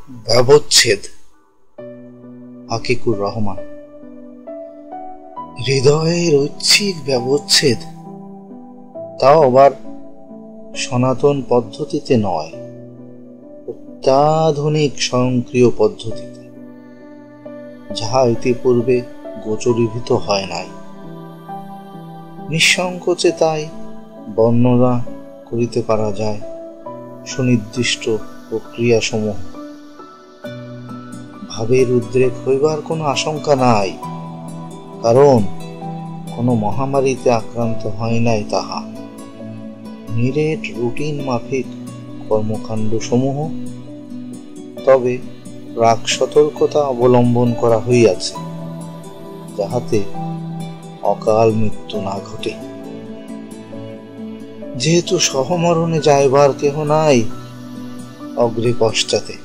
ব্যবচ্ছেদ। আকিকুর রহমান। হৃদয়ের ঐচ্ছিক ব্যবচ্ছেদ, তাও আবার সনাতন পদ্ধতিতে নয়, অত্যাধুনিক স্বয়ংক্রিয় পদ্ধতিতে, যাহা ইতিপূর্বে গোচরীভূত হয় নাই। নিঃসংকোচে তাই বর্ণনা করিতে পারা যায় সুনির্দিষ্ট প্রক্রিয়াসমূহ। ভাবের উদ্রেক হইবার কোনো আশঙ্কা নাই, কারণ কোনো মহামারীতে আক্রান্ত হয় নাই তাহা। নিরেট রুটিন মাফিক কর্মকাণ্ড সমূহ, তবে প্রাক সতর্কতা অবলম্বন করা হইয়াছে, যাহাতে অকাল মৃত্যু না ঘটে। যেহেতু সহমরণে যাইবার কেহ নাই অগ্রে পশ্চাতে,